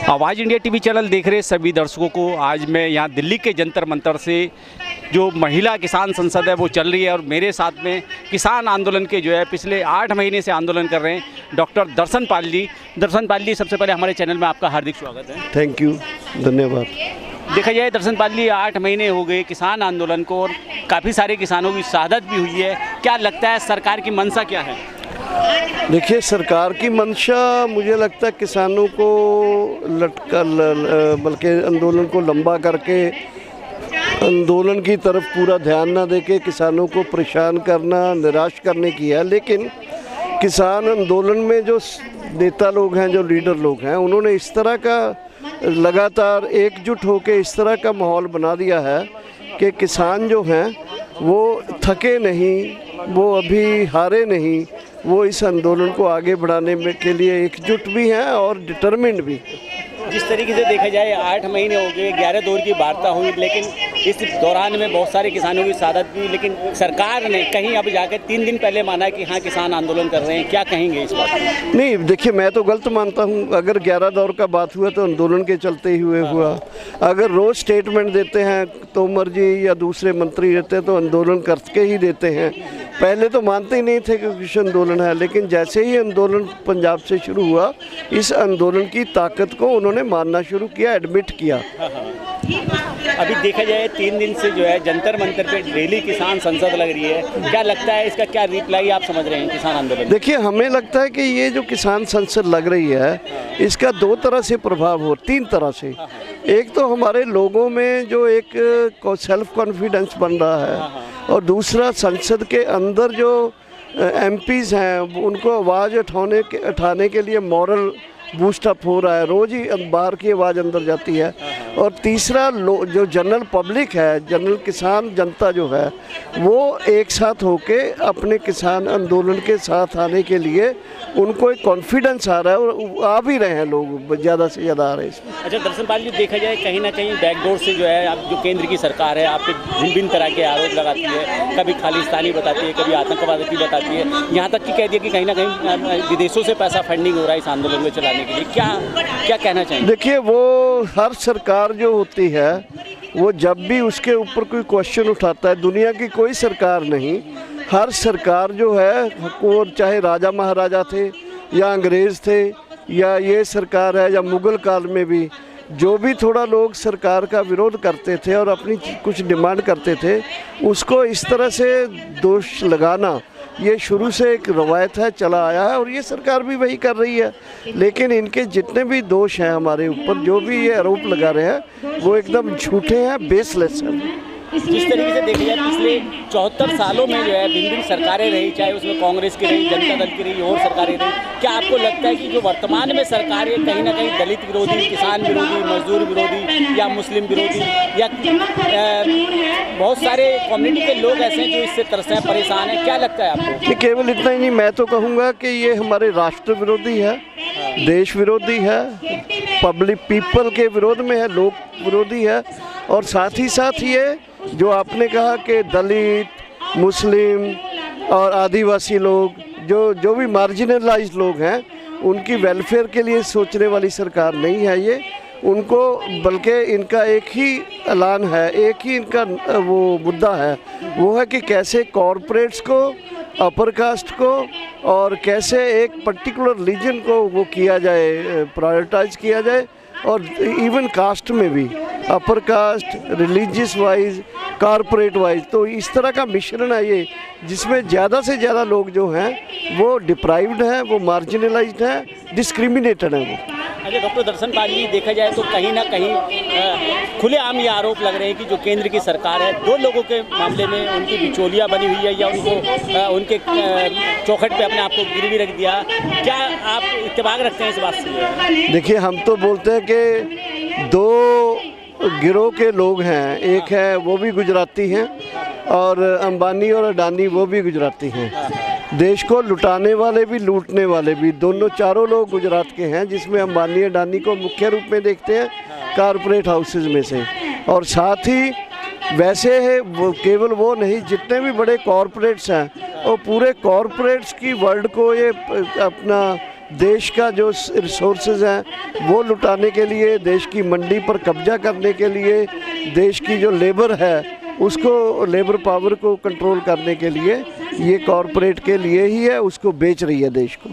आवाज़ India TV channel देख रहे सभी दर्शकों को आज मैं यहाँ दिल्ली के जंतर मंतर से जो महिला किसान संसद है वो चल रही है और मेरे साथ में किसान आंदोलन के जो है पिछले 8 महीने से आंदोलन कर रहे हैं डॉक्टर दर्शन पाल जी। दर्शन पाल जी, सबसे पहले हमारे चैनल में आपका हार्दिक स्वागत है। थैंक यू, धन्यवाद। देखा जाए दर्शन पाल जी, 8 महीने हो गए किसान आंदोलन को और काफ़ी सारे किसानों की शहादत भी हुई है। क्या लगता है सरकार की मंशा क्या है? देखिए, सरकार की मंशा मुझे लगता है किसानों को बल्कि आंदोलन को लंबा करके आंदोलन की तरफ पूरा ध्यान ना देके किसानों को परेशान करना, निराश करने की है। लेकिन किसान आंदोलन में जो नेता लोग हैं, जो लीडर लोग हैं, उन्होंने इस तरह का लगातार एकजुट होकर इस तरह का माहौल बना दिया है कि किसान जो हैं वो थके नहीं, वो अभी हारे नहीं, वो इस आंदोलन को आगे बढ़ाने में के लिए एकजुट भी हैं और डिटरमिन्ड भी। जिस तरीके से देखा जाए 8 महीने हो गए, 11 दौर की वार्ता हुई, लेकिन इस दौरान में बहुत सारे किसानों की शहादत भी, लेकिन सरकार ने कहीं अब जाकर 3 दिन पहले माना कि हाँ किसान आंदोलन कर रहे हैं। क्या कहेंगे इस बात में? नहीं, देखिए, मैं तो गलत मानता हूँ। अगर 11 दौर का बात हुआ तो आंदोलन के चलते ही हुआ। अगर रोज़ स्टेटमेंट देते हैं तोमर जी या दूसरे मंत्री रहते हैं तो आंदोलन करके ही देते हैं। पहले तो मानते ही नहीं थे कि कुछ आंदोलन है, लेकिन जैसे ही आंदोलन पंजाब से शुरू हुआ, इस आंदोलन की ताकत को उन्होंने मानना शुरू किया, एडमिट किया। अभी देखा जाए 3 दिन से जो है जंतर मंतर पे डेली किसान संसद लग रही है। क्या लगता है इसका क्या रिप्लाई आप समझ रहे हैं किसान आंदोलन? देखिए, हमें लगता है कि ये जो किसान संसद लग रही है इसका 2 तरह से प्रभाव हो, 3 तरह से। एक तो हमारे लोगों में जो एक सेल्फ कॉन्फिडेंस बन रहा है, और दूसरा संसद के अंदर जो एमपीज़ हैं उनको आवाज़ उठाने के लिए मॉरल बूस्टअप हो रहा है। रोज़ ही बाहर की आवाज़ अंदर जाती है। और तीसरा जो जनरल पब्लिक है, जनरल किसान जनता जो है, वो एक साथ होके अपने किसान आंदोलन के साथ आने के लिए उनको एक कॉन्फिडेंस आ रहा है और आ भी रहे हैं लोग, ज़्यादा से ज़्यादा आ रहे हैं। अच्छा दर्शन पाल जी, देखा जाए कहीं ना कहीं बैकडोर से जो है अब जो केंद्र की सरकार है आप पे भिन्न तरह के आरोप लगाती है, कभी खालिस्तानी बताती है, कभी आतंकवादी बताती है, यहाँ तक कि कह दिया कि कहीं ना कहीं विदेशों से पैसा फंडिंग हो रहा है इस आंदोलन को चलाने के लिए। क्या कहना चाहिए? देखिए, वो हर सरकार जो होती है वो जब भी उसके ऊपर कोई क्वेश्चन उठाता है, दुनिया की कोई सरकार नहीं, हर सरकार जो है, वो चाहे राजा महाराजा थे या अंग्रेज़ थे या ये सरकार है या मुग़ल काल में भी, जो भी थोड़ा लोग सरकार का विरोध करते थे और अपनी कुछ डिमांड करते थे, उसको इस तरह से दोष लगाना ये शुरू से एक रवायत है, चला आया है और ये सरकार भी वही कर रही है। लेकिन इनके जितने भी दोष हैं हमारे ऊपर, जो भी ये आरोप लगा रहे हैं, वो एकदम झूठे हैं, बेसलेस हैं। जिस तरीके से देखा जाए पिछले 74 सालों में जो है भिन्न सरकारें रही, चाहे उसमें कांग्रेस की रही, जनता दल की रही और सरकारें रही, क्या आपको लगता है कि जो वर्तमान में सरकार है कहीं ना कहीं दलित विरोधी, किसान विरोधी, मजदूर विरोधी या मुस्लिम विरोधी या बहुत सारे कम्युनिटी के लोग ऐसे हैं जो इससे तरसे हैं, परेशान हैं? क्या लगता है आपको? ये केवल इतना ही नहीं, मैं तो कहूँगा कि ये हमारे राष्ट्र विरोधी है, देश विरोधी है, पब्लिक पीपल के विरोध में है, लोक विरोधी है। और साथ ही साथ ये जो आपने कहा कि दलित, मुस्लिम और आदिवासी लोग, जो भी मार्जिनलाइज्ड लोग हैं, उनकी वेलफेयर के लिए सोचने वाली सरकार नहीं है ये। उनको बल्कि इनका एक ही ऐलान है, एक ही इनका वो मुद्दा है, वो है कि कैसे कॉरपोरेट्स को, अपर कास्ट को और कैसे एक पर्टिकुलर रिलीजन को वो किया जाए, प्रायोरिटाइज किया जाए। और इवन कास्ट में भी upper caste, religious wise, corporate wise, तो इस तरह का मिश्रण है ये, जिसमें ज़्यादा से ज़्यादा लोग जो हैं वो डिप्राइव्ड हैं, वो मार्जिनलाइज्ड हैं, डिस्क्रिमिनेटेड हैं वो। अच्छा डॉक्टर दर्शन पाल जी, देखा जाए तो कहीं ना कहीं खुलेआम ये आरोप लग रहे हैं कि जो केंद्र की सरकार है 2 लोगों के मामले में उनकी बिचौलिया बनी हुई है या उनको उनके चौखट पे अपने आप को गिरवी रख दिया। क्या आप इत्तेफाक रखते हैं इस बात से? देखिए, हम तो बोलते हैं कि 2 गिरोह के लोग हैं। एक है वो भी गुजराती हैं और अंबानी और अडानी वो भी गुजराती हैं। देश को लुटाने वाले भी, लूटने वाले भी, दोनों चारों लोग गुजरात के हैं, जिसमें अंबानी अडानी को मुख्य रूप में देखते हैं कारपोरेट हाउसेज में से। और साथ ही वैसे है वो, केवल वो नहीं, जितने भी बड़े कॉरपोरेट्स हैं वो पूरे कॉरपोरेट्स की वर्ल्ड को ये अपना देश का जो रिसोर्सेज हैं वो लुटाने के लिए, देश की मंडी पर कब्जा करने के लिए, देश की जो लेबर है उसको, लेबर पावर को कंट्रोल करने के लिए ये कॉरपोरेट के लिए ही है, उसको बेच रही है देश को।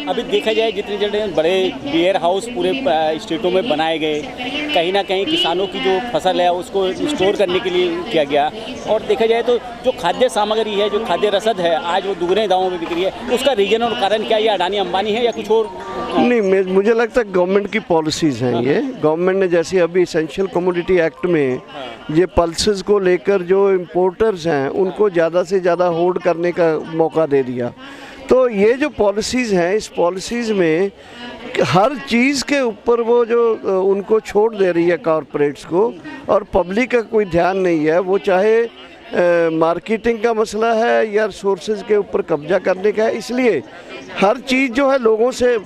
अभी देखा जाए जितने जितने बड़े वेयर हाउस पूरे स्टेटों में बनाए गए, कहीं ना कहीं किसानों की जो फसल है उसको स्टोर करने के लिए किया गया, और देखा जाए तो जो खाद्य सामग्री है, जो खाद्य रसद है, आज वो दुगने दामों में बिक रही है। उसका रीजन और कारण क्या, ये अडानी अंबानी है या कुछ और? नहीं, मुझे लगता है गवर्नमेंट की पॉलिसीज़ हैं ये। गवर्नमेंट ने जैसे अभी इसेंशियल कमोडिटी एक्ट में ये पल्सेस को लेकर जो इम्पोर्टर्स हैं उनको ज़्यादा से ज़्यादा होल्ड करने का मौका दे दिया। तो ये जो पॉलिसीज़ हैं, इस पॉलिसीज़ में हर चीज़ के ऊपर वो जो उनको छूट दे रही है कॉरपोरेट्स को, और पब्लिक का कोई ध्यान नहीं है। वो चाहे मार्केटिंग का मसला है या रिसोर्सेज के ऊपर कब्जा करने का है, इसलिए हर चीज़ जो है लोगों से,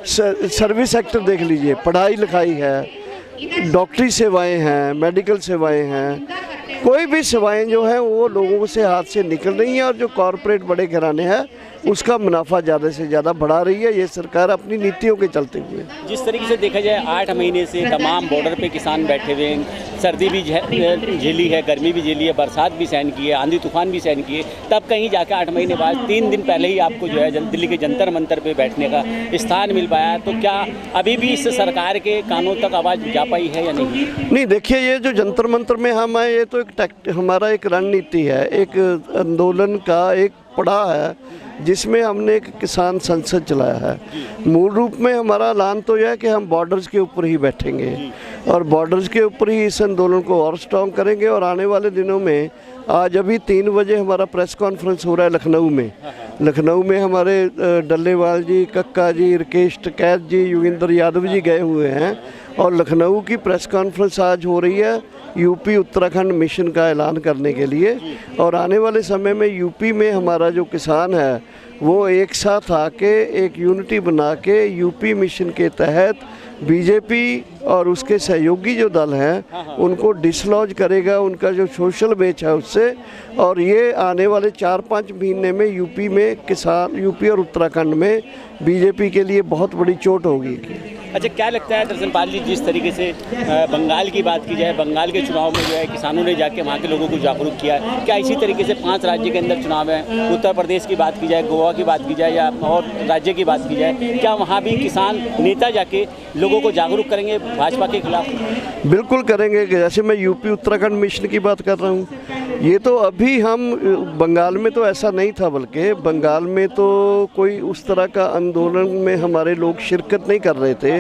सर्विस सेक्टर देख लीजिए, पढ़ाई लिखाई है, डॉक्टरी सेवाएं हैं, मेडिकल सेवाएं हैं, कोई भी सेवाएं जो हैं वो लोगों से हाथ से निकल रही हैं, और जो कॉरपोरेट बड़े घराने हैं उसका मुनाफा ज़्यादा से ज़्यादा बढ़ा रही है ये सरकार अपनी नीतियों के चलते हुए। जिस तरीके से देखा जाए 8 महीने से तमाम बॉर्डर पे किसान बैठे हुए हैं, सर्दी भी झेली है, गर्मी भी झेली है, बरसात भी सहन की है, आंधी तूफान भी सहन किए, तब कहीं जाकर 8 महीने बाद 3 दिन पहले ही आपको जो है दिल्ली के जंतर मंतर पे बैठने का स्थान मिल पाया। तो क्या अभी भी इस सरकार के कानों तक आवाज़ जा पाई है या नहीं? नहीं, देखिए, ये जो जंतर मंतर में हम आए, ये तो हमारा एक रणनीति है, एक आंदोलन का एक पड़ाव है जिसमें हमने एक किसान संसद चलाया है। मूल रूप में हमारा ऐलान तो यह है कि हम बॉर्डर्स के ऊपर ही बैठेंगे और बॉर्डर्स के ऊपर ही इस आंदोलन को और स्ट्रॉन्ग करेंगे। और आने वाले दिनों में, आज अभी 3 बजे हमारा प्रेस कॉन्फ्रेंस हो रहा है लखनऊ में। लखनऊ में हमारे डल्लेवाल जी, कक्का जी, राकेश टिकैत जी, योगेंद्र यादव जी गए हुए हैं, और लखनऊ की प्रेस कॉन्फ्रेंस आज हो रही है यूपी उत्तराखंड मिशन का ऐलान करने के लिए। और आने वाले समय में यूपी में हमारा जो किसान है वो एक साथ आके एक यूनिटी बना के यूपी मिशन के तहत बीजेपी और उसके सहयोगी जो दल हैं उनको डिसलॉज करेगा, उनका जो सोशल बेच है उससे। और ये आने वाले 4-5 महीने में यूपी में किसान, यूपी और उत्तराखंड में बीजेपी के लिए बहुत बड़ी चोट होगी। अच्छा, क्या लगता है दर्शन पाल जी, जिस तरीके से बंगाल की बात की जाए, बंगाल के चुनाव में जो है किसानों ने जाके वहाँ के लोगों को जागरूक किया, क्या इसी तरीके से 5 राज्य के अंदर चुनाव है, उत्तर प्रदेश की बात की जाए, गोवा की बात की जाए या और राज्य की बात की जाए, क्या वहाँ भी किसान नेता जाके लोगों को जागरूक करेंगे भाजपा के खिलाफ? बिल्कुल करेंगे। जैसे मैं यूपी उत्तराखंड मिशन की बात कर रहा हूँ, ये तो अभी हम, बंगाल में तो ऐसा नहीं था, बल्कि बंगाल में तो कोई उस तरह का आंदोलन में हमारे लोग शिरकत नहीं कर रहे थे,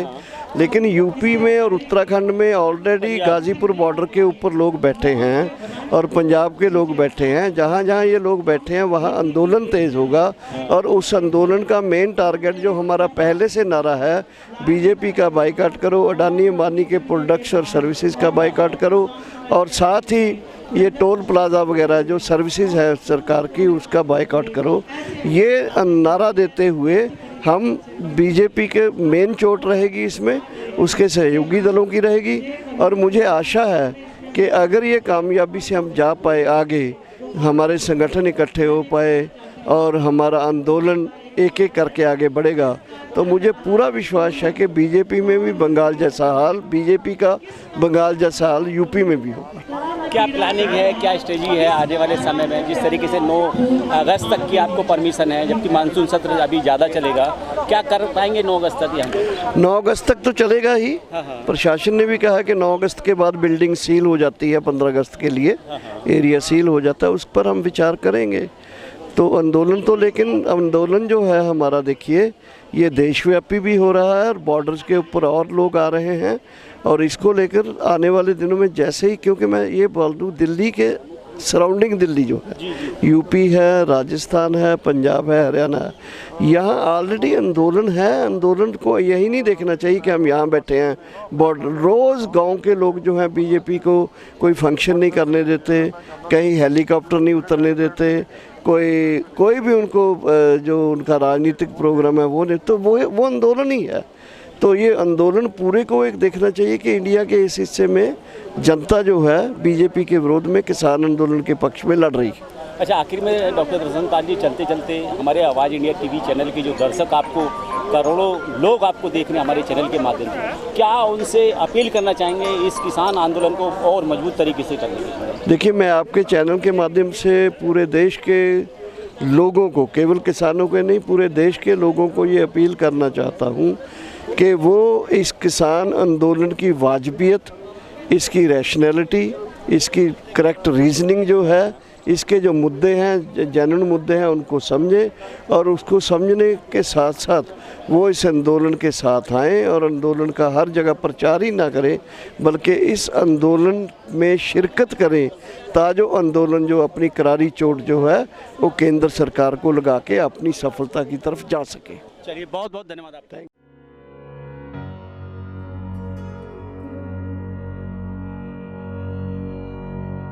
लेकिन यूपी में और उत्तराखंड में ऑलरेडी गाज़ीपुर बॉर्डर के ऊपर लोग बैठे हैं और पंजाब के लोग बैठे हैं। जहाँ जहाँ ये लोग बैठे हैं वहाँ आंदोलन तेज़ होगा, और उस आंदोलन का मेन टारगेट जो हमारा पहले से नारा है, बीजेपी का बाइकआउट करो, अडानी अंबानी के प्रोडक्ट्स और सर्विसेज का बाइकआउट करो, और साथ ही ये टोल प्लाजा वगैरह जो सर्विसेज है सरकार की उसका बाइकआउट करो। ये नारा देते हुए हम, बीजेपी के मेन चोट रहेगी इसमें, उसके सहयोगी दलों की रहेगी। और मुझे आशा है कि अगर ये कामयाबी से हम जा पाए आगे, हमारे संगठन इकट्ठे हो पाए और हमारा आंदोलन एक एक करके आगे बढ़ेगा, तो मुझे पूरा विश्वास है कि बीजेपी में भी बंगाल जैसा हाल, बीजेपी का बंगाल जैसा हाल यूपी में भी होगा। क्या प्लानिंग है, क्या स्ट्रेटजी है आने वाले समय में? जिस तरीके से 9 अगस्त तक की आपको परमिशन है, जबकि मानसून सत्र अभी ज़्यादा चलेगा, क्या कर पाएंगे 9 अगस्त तक? यहाँ 9 अगस्त तक तो चलेगा ही। प्रशासन ने भी कहा कि 9 अगस्त के बाद बिल्डिंग सील हो जाती है, 15 अगस्त के लिए एरिया सील हो जाता है, उस पर हम विचार करेंगे। तो आंदोलन तो, लेकिन आंदोलन जो है हमारा, देखिए, ये देशव्यापी भी हो रहा है और बॉर्डर्स के ऊपर और लोग आ रहे हैं, और इसको लेकर आने वाले दिनों में जैसे ही, क्योंकि मैं ये बोल दूँ, दिल्ली के सराउंडिंग दिल्ली जो है, यूपी है, राजस्थान है, पंजाब है, हरियाणा है, यहाँ ऑलरेडी आंदोलन है। आंदोलन को यही नहीं देखना चाहिए कि हम यहाँ बैठे हैं, बॉर्डर, रोज़ गांव के लोग जो हैं बीजेपी को कोई फंक्शन नहीं करने देते, कहीं हेलीकॉप्टर नहीं उतरने देते, कोई भी उनको जो उनका राजनीतिक प्रोग्राम है वो नहीं, तो वो आंदोलन ही है। तो ये आंदोलन पूरे को एक देखना चाहिए कि इंडिया के इस हिस्से में जनता जो है बीजेपी के विरोध में किसान आंदोलन के पक्ष में लड़ रही है। अच्छा, आखिर में डॉक्टर दर्शन पाल जी, चलते चलते हमारे आवाज़ इंडिया टीवी चैनल के जो दर्शक आपको करोड़ों लोग आपको देख रहे हैं हमारे चैनल के माध्यम से, क्या उनसे अपील करना चाहेंगे इस किसान आंदोलन को और मजबूत तरीके से करने के लिए? देखिए, मैं आपके चैनल के माध्यम से पूरे देश के लोगों को, केवल किसानों के नहीं, पूरे देश के लोगों को ये अपील करना चाहता हूँ कि वो इस किसान आंदोलन की वाजबियत, इसकी रैशनैलिटी, इसकी करेक्ट रीजनिंग जो है, इसके जो मुद्दे हैं, जेन्युइन मुद्दे हैं, उनको समझें और उसको समझने के साथ साथ वो इस आंदोलन के साथ आएँ और आंदोलन का हर जगह प्रचार ही ना करें, बल्कि इस आंदोलन में शिरकत करें, ताजो आंदोलन जो अपनी करारी चोट जो है वो केंद्र सरकार को लगा के अपनी सफलता की तरफ जा सके। चलिए, बहुत बहुत धन्यवाद आपका।